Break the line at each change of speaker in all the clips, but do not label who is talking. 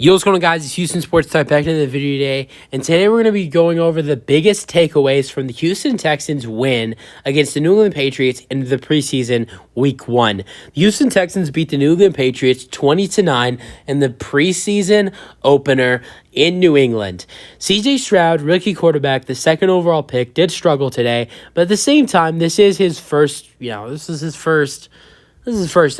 Yo, what's going on, guys? It's Houston Sports Type back into the video today, and today we're going to be going over the biggest takeaways from the Houston Texans win against the New England Patriots in the preseason Week 1. The Houston Texans beat the New England Patriots 20-9 in the preseason opener in New England. C.J. Stroud, rookie quarterback, the second overall pick, did struggle today, but at the same time, this is his first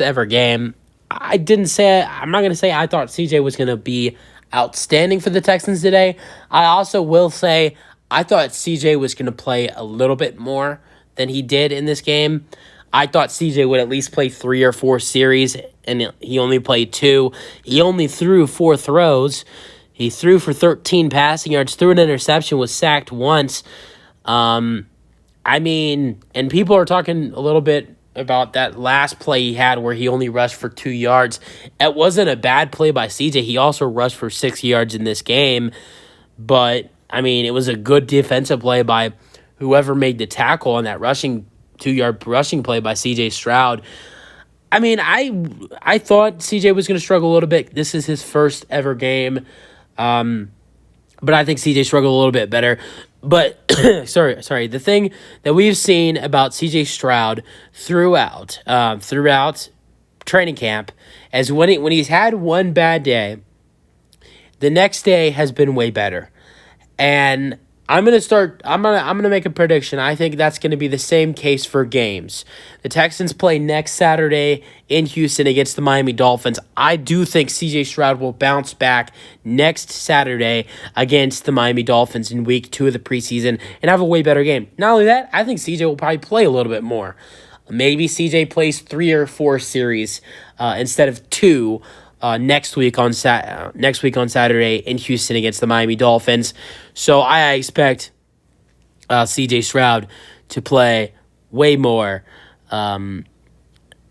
ever game. I'm not going to say I thought CJ was going to be outstanding for the Texans today. I also will say I thought CJ was going to play a little bit more than he did in this game. I thought CJ would at least play 3 or 4 series, and he only played 2. He only threw 4 throws. He threw for 13 passing yards, threw an interception, was sacked once. And people are talking a little bit about that last play he had where he only rushed for 2 yards. It wasn't a bad play by CJ. He also rushed for 6 yards in this game. But, it was a good defensive play by whoever made the tackle on that 2-yard rushing play by CJ Stroud. I thought CJ was going to struggle a little bit. This is his first ever game. But I think CJ struggled a little bit better. But, the thing that we've seen about CJ Stroud throughout training camp is when he's had one bad day, the next day has been way better. And I'm gonna make a prediction. I think that's gonna be the same case for games. The Texans play next Saturday in Houston against the Miami Dolphins. I do think CJ Stroud will bounce back next Saturday against the Miami Dolphins in week 2 of the preseason and have a way better game. Not only that, I think CJ will probably play a little bit more. Maybe CJ plays 3 or 4 series instead of 2. Next week on Saturday in Houston against the Miami Dolphins. So I expect C.J. Stroud to play way more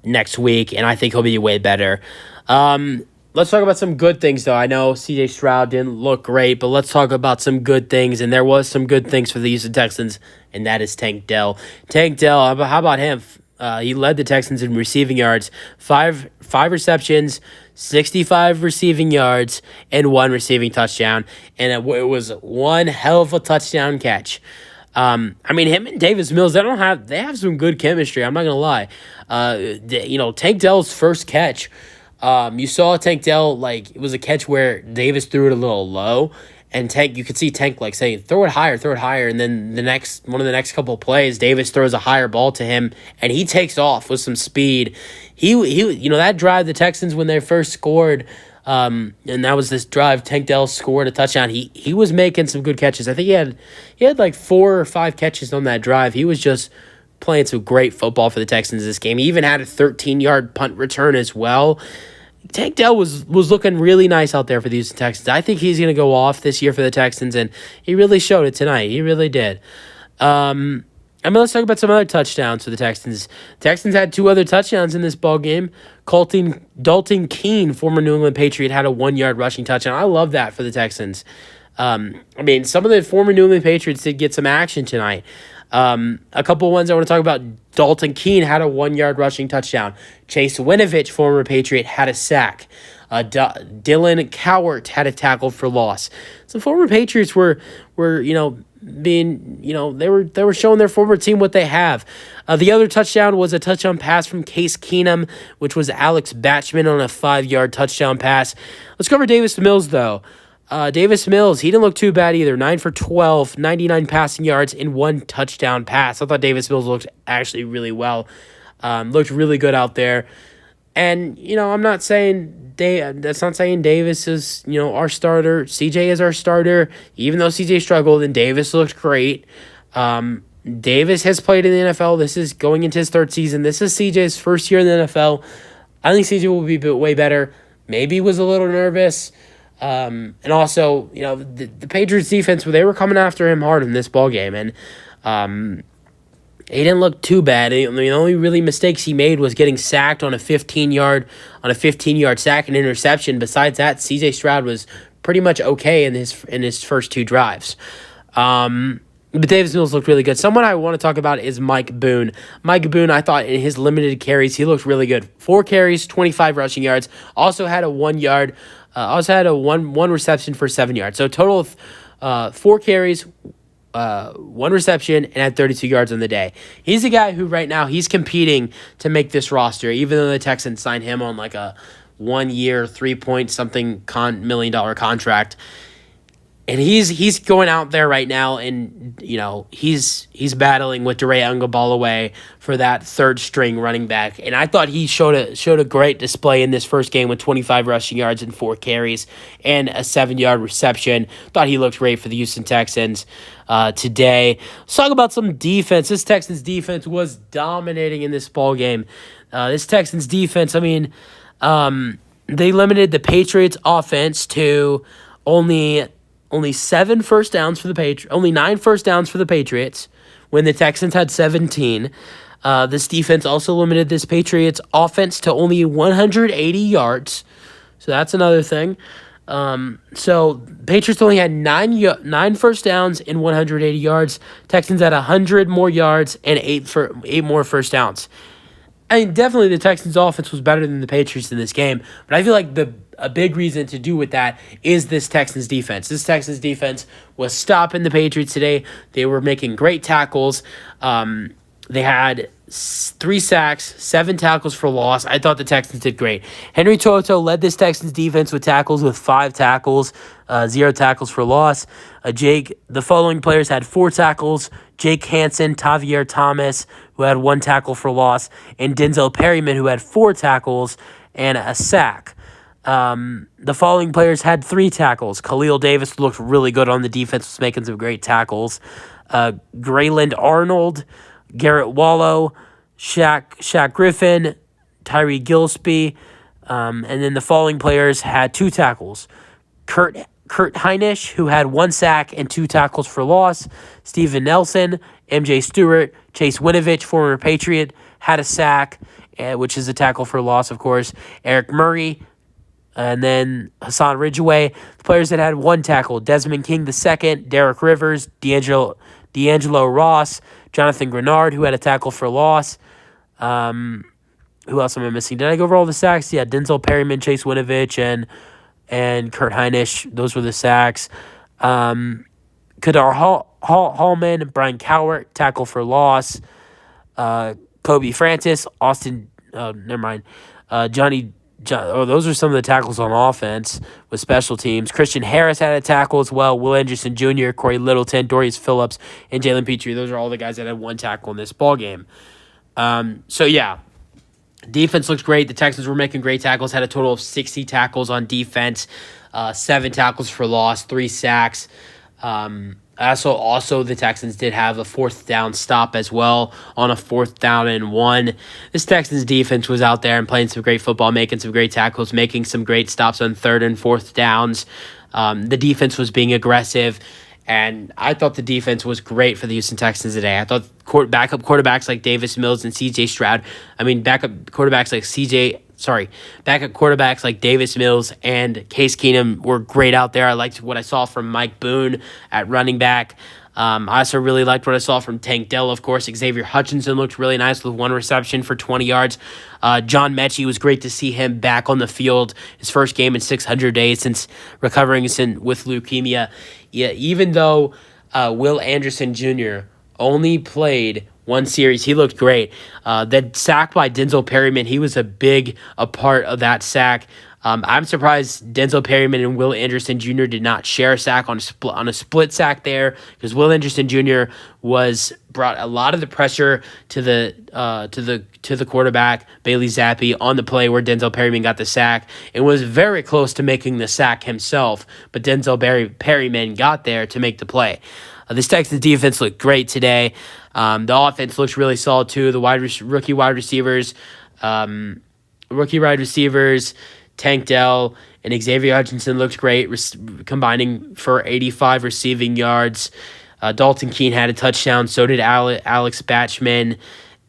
next week, and I think he'll be way better. Let's talk about some good things, though. I know C.J. Stroud didn't look great, but let's talk about some good things, and there was some good things for the Houston Texans, and that is Tank Dell. Tank Dell, how about him? He led the Texans in receiving yards, 5 receptions, 65 receiving yards, and 1 receiving touchdown. And it was one hell of a touchdown catch. Him and Davis Mills, they have some good chemistry. I'm not gonna lie. Tank Dell's first catch, you saw Tank Dell, it was a catch where Davis threw it a little low. And you could see Tank saying, throw it higher. And then one of the next couple of plays, Davis throws a higher ball to him, and he takes off with some speed. He that drive, the Texans, when they first scored, and that was this drive, Tank Dell scored a touchdown. He was making some good catches. I think he had 4 or 5 catches on that drive. He was just playing some great football for the Texans this game. He even had a 13-yard punt return as well. Tank Dell was looking really nice out there for the Houston Texans. I think he's going to go off this year for the Texans, and he really showed it tonight. He really did. Let's talk about some other touchdowns for the Texans. Texans had 2 other touchdowns in this ball game. Dalton Keene, former New England Patriot, had a 1-yard rushing touchdown. I love that for the Texans. Some of the former New England Patriots did get some action tonight. A couple ones I want to talk about. Dalton Keene had a 1-yard rushing touchdown. Chase Winovich, former Patriot, had a sack. Dylan Cowart had a tackle for loss. Some former Patriots were they were showing their former team what they have. The other touchdown was a touchdown pass from Case Keenum, which was Alex Batchman on a 5-yard touchdown pass. Let's cover Davis Mills, though. Davis Mills, he didn't look too bad either. 9 for 12, 99 passing yards, and 1 touchdown pass. I thought Davis Mills looked actually really well. Looked really good out there. And, I'm not saying that's not saying Davis is, our starter. CJ is our starter. Even though CJ struggled and Davis looked great. Davis has played in the NFL. This is going into his 3rd season. This is CJ's first year in the NFL. I think CJ will be way better. Maybe he was a little nervous. And also, the Patriots defense, they were coming after him hard in this ballgame, and he didn't look too bad. The only really mistakes he made was getting sacked on a 15-yard sack and interception. Besides that, CJ Stroud was pretty much okay in his first 2 drives. But Davis Mills looked really good. Someone I want to talk about is Mike Boone. Mike Boone, I thought in his limited carries, he looked really good. 4 carries, 25 rushing yards. Also had a 1-yard Also had a one reception for 7 yards. So total of 4 carries, one reception, and had 32 yards on the day. He's a guy who right now he's competing to make this roster, even though the Texans signed him on like a 1 year, 3 point something $1 million contract. And he's going out there right now, and he's battling with DeRay Ungabalaway for that third string running back. And I thought he showed a great display in this first game with 25 rushing yards and 4 carries and a 7-yard reception. Thought he looked great for the Houston Texans today. Let's talk about some defense. This Texans defense was dominating in this ball game. This Texans defense, they limited the Patriots offense to only 7 first downs for the only 9 first downs for the Patriots when the Texans had 17. This defense also limited this Patriots offense to only 180 yards. So that's another thing. So Patriots only had 9 first downs and 180 yards. Texans had 100 more yards and 8 more first downs. I mean, definitely the Texans' offense was better than the Patriots in this game, but I feel like a big reason to do with that is this Texans defense. This Texans defense was stopping the Patriots today. They were making great tackles. They had 3 sacks, 7 tackles for loss. I thought the Texans did great. Henry Toto led this Texans defense with tackles with 5 tackles, 0 tackles for loss. The following players had 4 tackles: Jake Hansen, Tavier Thomas, who had 1 tackle for loss, and Denzel Perryman, who had 4 tackles and a sack. The following players had 3 tackles. Khalil Davis looked really good on the defense, was making some great tackles. Grayland Arnold, Garrett Wallow, Shaq Griffin, Tyree Gillespie, and then the following players had 2 tackles. Kurt Heinisch, who had 1 sack and 2 tackles for loss. Steven Nelson, MJ Stewart, Chase Winovich, former Patriot, had a sack, which is a tackle for loss, of course. Eric Murray, and then Hassan Ridgeway. The players that had 1 tackle: Desmond King II, Derek Rivers, D'Angelo Ross, Jonathan Grenard, who had a tackle for loss. Who else am I missing? Did I go over all the sacks? Yeah, Denzel Perryman, Chase Winovich, and Kurt Heinisch. Those were the sacks. Kadar Hallman, Brian Cowart, tackle for loss. Kobe Francis, Austin, those are some of the tackles on offense with special teams. Christian Harris had a tackle as well. Will Anderson Jr., Corey Littleton, Dorius Phillips, and Jalen Petrie. Those are all the guys that had 1 tackle in this ball game. Defense looks great. The Texans were making great tackles, had a total of 60 tackles on defense, 7 tackles for loss, 3 sacks. Also, the Texans did have a 4th down stop as well on a 4th down and 1. This Texans defense was out there and playing some great football, making some great tackles, making some great stops on 3rd and 4th downs. The defense was being aggressive, and I thought the defense was great for the Houston Texans today. I thought backup quarterbacks like Davis Mills and C.J. Stroud, backup quarterbacks like Davis Mills and Case Keenum were great out there. I liked what I saw from Mike Boone at running back. I also really liked what I saw from Tank Dell, of course. Xavier Hutchinson looked really nice with 1 reception for 20 yards. John Mechie, was great to see him back on the field. His first game in 600 days since recovering with leukemia. Yeah, even though Will Anderson Jr. only played 1 series, he looked great. That sack by Denzel Perryman, he was a part of that sack. I'm surprised Denzel Perryman and Will Anderson Jr. did not share a sack on a split sack there, because Will Anderson Jr. brought a lot of the pressure to the quarterback Bailey Zappi on the play where Denzel Perryman got the sack, and was very close to making the sack himself, but Denzel Perryman got there to make the play. This Texans defense looked great today. The offense looks really solid too. The rookie wide receivers, Tank Dell and Xavier Hutchinson looked great, combining for 85 receiving yards. Dalton Keene had a touchdown, so did Alex Batchman.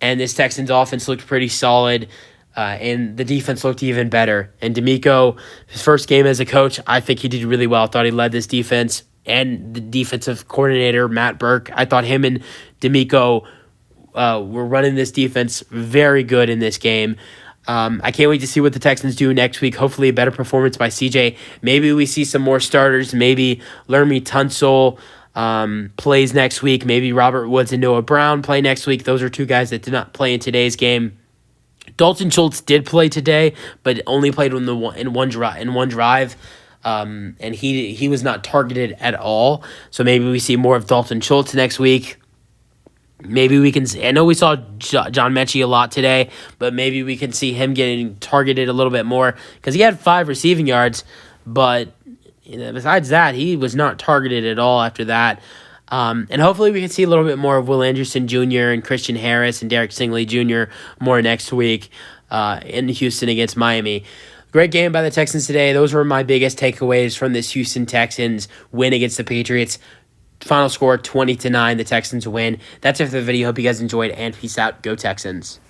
And this Texans offense looked pretty solid, and the defense looked even better. And D'Amico, his first game as a coach, I think he did really well. I thought he led this defense, and the defensive coordinator, Matt Burke, I thought him and D'Amico were running this defense very good in this game. I can't wait to see what the Texans do next week. Hopefully a better performance by CJ. Maybe we see some more starters. Maybe Lermy Tunsil plays next week. Maybe Robert Woods and Noah Brown play next week. Those are two guys that did not play in today's game. Dalton Schultz did play today, but only played in one drive. And he was not targeted at all. So maybe we see more of Dalton Schultz next week. Maybe we can see, I know we saw John Mechie a lot today, but maybe we can see him getting targeted a little bit more because he had 5 receiving yards, but besides that, he was not targeted at all after that. And hopefully we can see a little bit more of Will Anderson Jr. and Christian Harris and Derek Stingley Jr. more next week in Houston against Miami. Great game by the Texans today. Those were my biggest takeaways from this Houston Texans win against the Patriots. Final score 20-9. The Texans win. That's it for the video. Hope you guys enjoyed, and peace out. Go Texans.